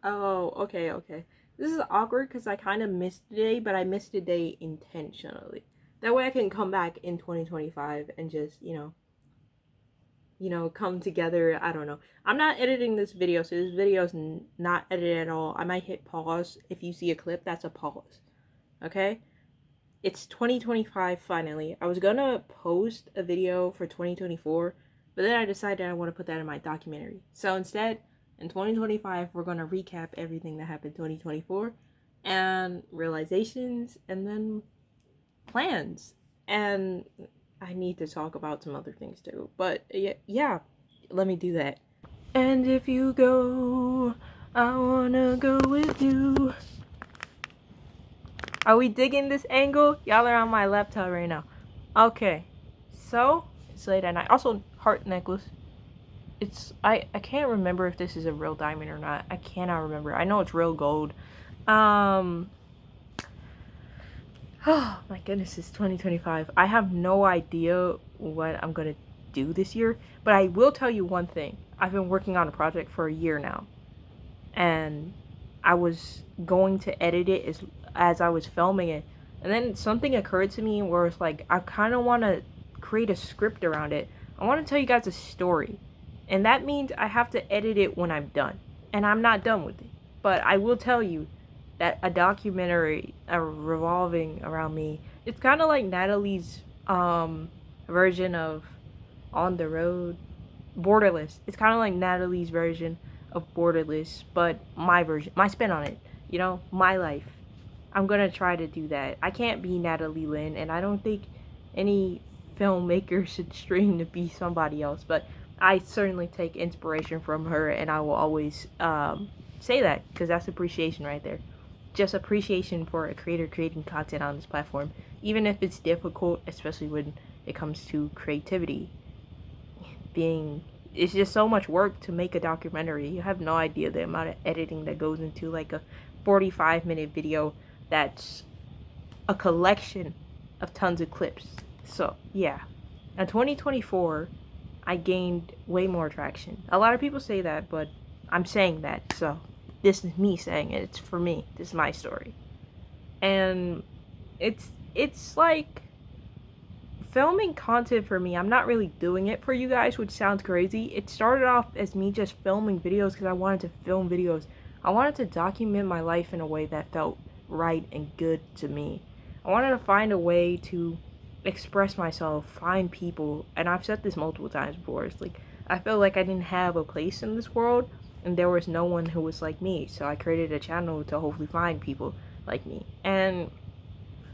Oh, okay. This is awkward because I kind of missed a day, but I missed a day intentionally. That way I can come back in 2025 and just, come together. I don't know. I'm not editing this video, so this video is not edited at all. I might hit pause. If you see a clip, that's a pause. Okay? It's 2025 finally. I was gonna post a video for 2024, but then I decided I want to put that in my documentary. So instead, in 2025, we're gonna recap everything that happened 2024 and realizations and then plans. And I need to talk about some other things too. But yeah, let me do that. And if you go, I wanna go with you. Are we digging this angle? Y'all are on my laptop right now. Okay, so it's late at night. Also, heart necklace. I can't remember if this is a real diamond or not. I cannot remember. I know it's real gold. Um. Oh my goodness, it's 2025. I have no idea what I'm gonna do this year, but I will tell you one thing. I've been working on a project for a year now, and I was going to edit it as I was filming it, and then something occurred to me where it's like I kind of want to create a script around it. I want to tell you guys a story, and that means I have to edit it when I'm done, and I'm not done with it. But I will tell you that a documentary revolving around me, it's kind of like Natalie's version of On the Road, Borderless. It's kind of like Natalie's version of Borderless, but my version, my spin on it. My life. I'm gonna try to do that. I can't be Natalie Lynn, and I don't think any filmmaker should stream to be somebody else. But I certainly take inspiration from her, and I will always say that because that's appreciation right there. Just appreciation for a creator creating content on this platform, even if it's difficult, especially when it comes to creativity. Being It's just so much work to make a documentary. You have no idea the amount of editing that goes into like a 45-minute video that's a collection of tons of clips. So, yeah. In 2024, I gained way more traction. A lot of people say that, but I'm saying that. So, this is me saying it. It's for me. This is my story. And it's like filming content for me. I'm not really doing it for you guys, which sounds crazy. It started off as me just filming videos because I wanted to film videos. I wanted to document my life in a way that felt right and good to me. I wanted to find a way to express myself, find people, and I've said this multiple times before. It's like I felt like I didn't have a place in this world and there was no one who was like me. So I created a channel to hopefully find people like me. And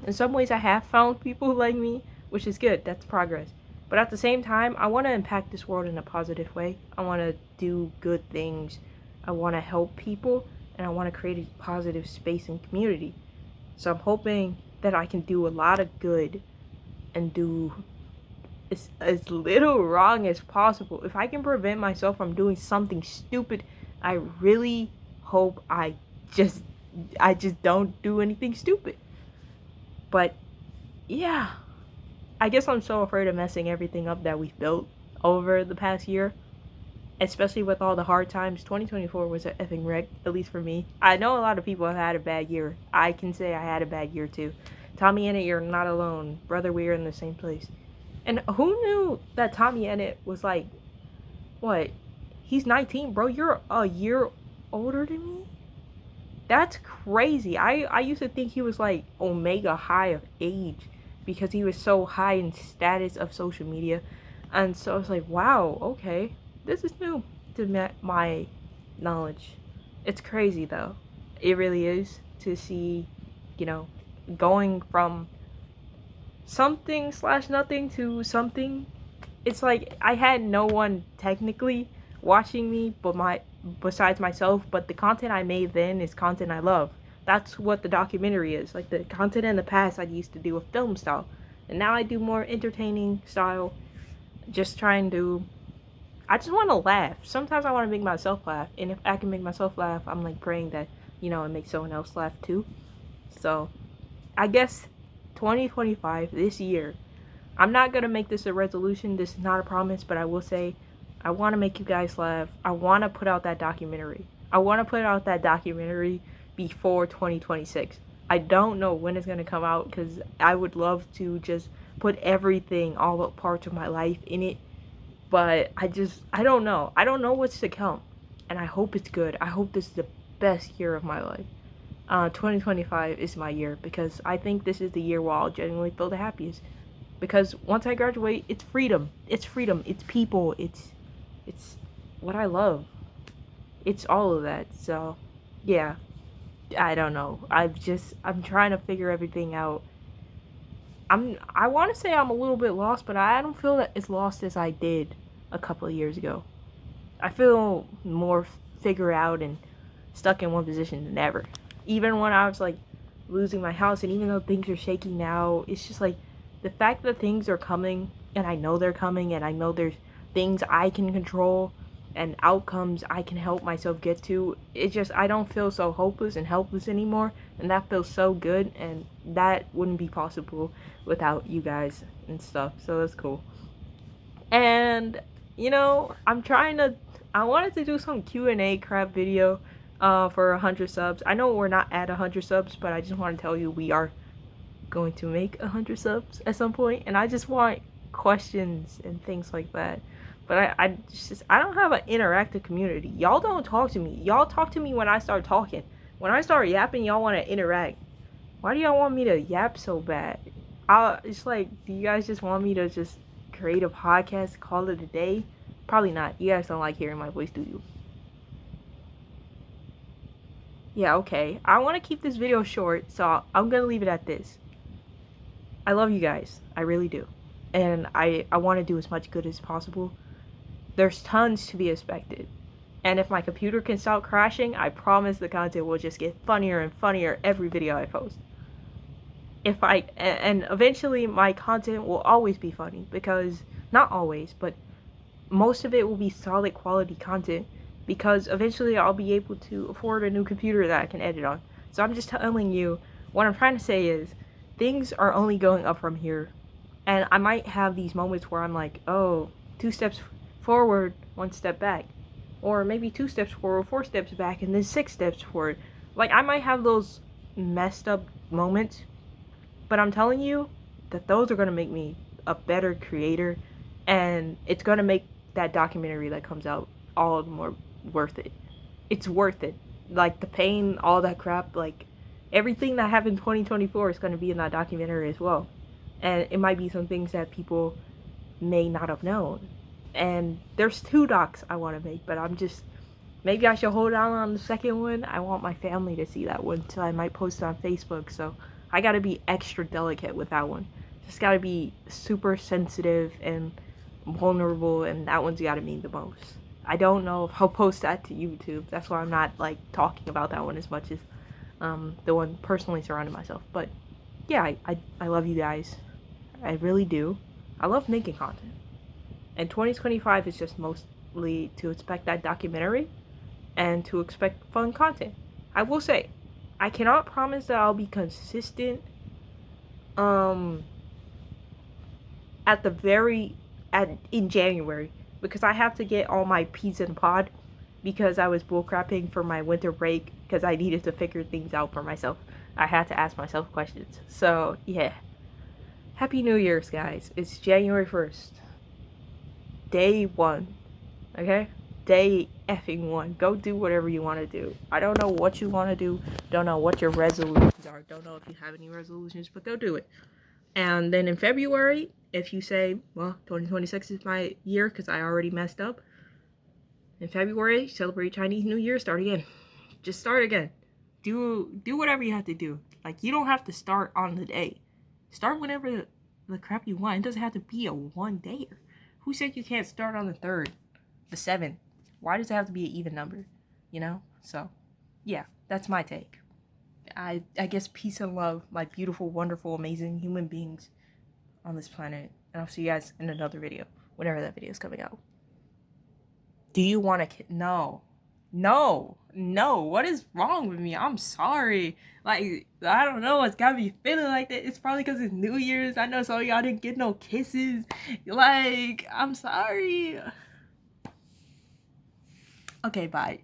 in some ways I have found people like me, which is good. That's progress. But at the same time, I want to impact this world in a positive way. I want to do good things. I want to help people, and I want to create a positive space and community. So I'm hoping that I can do a lot of good and do as little wrong as possible. If I can prevent myself from doing something stupid, I really hope just I just don't do anything stupid. But yeah, I guess I'm so afraid of messing everything up that we've built over the past year, especially with all the hard times. 2024 was an effing wreck, at least for me. I know a lot of people have had a bad year. I can say I had a bad year too. Tommy Ennett, you're not alone. Brother, we are in the same place. And who knew that Tommy Ennett was like, what? He's 19, bro. You're a year older than me? That's crazy. I used to think he was like omega high of age because he was so high in status of social media. And so I was like, wow, okay. This is new to my knowledge. It's crazy though. It really is to see, you know, going from something slash nothing to something. It's like I had no one technically watching me but my besides myself, but the content I made then is content I love. That's what the documentary is. Like the content in the past I used to do a film style. And now I do more entertaining style. Just trying to I just want to laugh. Sometimes I want to make myself laugh. And if I can make myself laugh, I'm like praying that, it makes someone else laugh too. So I guess 2025, this year, I'm not going to make this a resolution. This is not a promise, but I will say I want to make you guys laugh. I want to put out that documentary. I want to put out that documentary before 2026. I don't know when it's going to come out because I would love to just put everything, all the parts of my life in it. But I don't know. I don't know what's to come. And I hope it's good. I hope this is the best year of my life. 2025 is my year because I think this is the year where I'll genuinely feel the happiest. Because once I graduate, it's freedom. It's freedom. It's people. It's what I love. It's all of that. So, yeah. I don't know. I'm trying to figure everything out. I want to say I'm a little bit lost, but I don't feel that as lost as I did a couple of years ago. I feel more figured out and stuck in one position than ever. Even when I was like losing my house, and even though things are shaky now, it's just like the fact that things are coming, and I know they're coming, and I know there's things I can control and outcomes I can help myself get to. It's just I don't feel so hopeless and helpless anymore, and that feels so good, and that wouldn't be possible without you guys and stuff. So that's cool. And I wanted to do some Q&A crap video for 100 subs. I know we're not at 100 subs, but I just want to tell you we are going to make 100 subs at some point, and I just want questions and things like that. But I don't have an interactive community. Y'all don't talk to me. Y'all talk to me when I start talking. When I start yapping, y'all want to interact. Why do y'all want me to yap so bad? It's like, do you guys just want me to just create a podcast, call it a day? Probably not. You guys don't like hearing my voice, do you? Yeah, okay. I want to keep this video short, so I'm gonna leave it at this. I love you guys. I really do. And I want to do as much good as possible. There's tons to be expected. And if my computer can stop crashing, I promise the content will just get funnier and funnier every video I post. And eventually my content will always be funny, because not always, but most of it will be solid quality content, because eventually I'll be able to afford a new computer that I can edit on. So I'm just telling you, what I'm trying to say is things are only going up from here. And I might have these moments where I'm like, oh, 2 steps forward, 1 step back. Or maybe 2 steps forward, 4 steps back, and then 6 steps forward. Like, I might have those messed up moments, but I'm telling you that those are going to make me a better creator, and it's going to make that documentary that comes out all the more worth it. It's worth it. Like, the pain, all that crap, like, everything that happened in 2024 is going to be in that documentary as well. And it might be some things that people may not have known. And there's 2 docs I want to make, but maybe I should hold on the second one. I want my family to see that one, so I might post it on Facebook. So I gotta be extra delicate with that one. Just gotta be super sensitive and vulnerable, and that one's gotta mean the most. I don't know if I'll post that to YouTube. That's why I'm not like talking about that one as much as the one personally surrounding myself. But yeah, I love you guys. I really do. I love making content. And 2025 is just mostly to expect that documentary and to expect fun content. I will say, I cannot promise that I'll be consistent in January, because I have to get all my peas in the pod, because I was bullcrapping for my winter break because I needed to figure things out for myself. I had to ask myself questions. So, yeah. Happy New Year's, guys. It's January 1st. Day 1. Okay? Day effing 1. Go do whatever you want to do. I don't know what you want to do. Don't know what your resolutions are. Don't know if you have any resolutions, but go do it. And then in February, if you say, well, 2026 is my year because I already messed up. In February, celebrate Chinese New Year, start again. Just start again. Do whatever you have to do. Like, you don't have to start on the day. Start whenever the crap you want. It doesn't have to be a one-dayer. Who said you can't start on the 3rd, the 7th? Why does it have to be an even number? You know? So, yeah, that's my take. I guess peace and love, my beautiful, wonderful, amazing human beings on this planet. And I'll see you guys in another video, whenever that video is coming out. Do you want to No. What is wrong with me? I'm sorry. Like, I don't know. It's got me feeling like that. It's probably because it's New Year's. I know some of y'all didn't get no kisses. Like, I'm sorry. Okay, bye.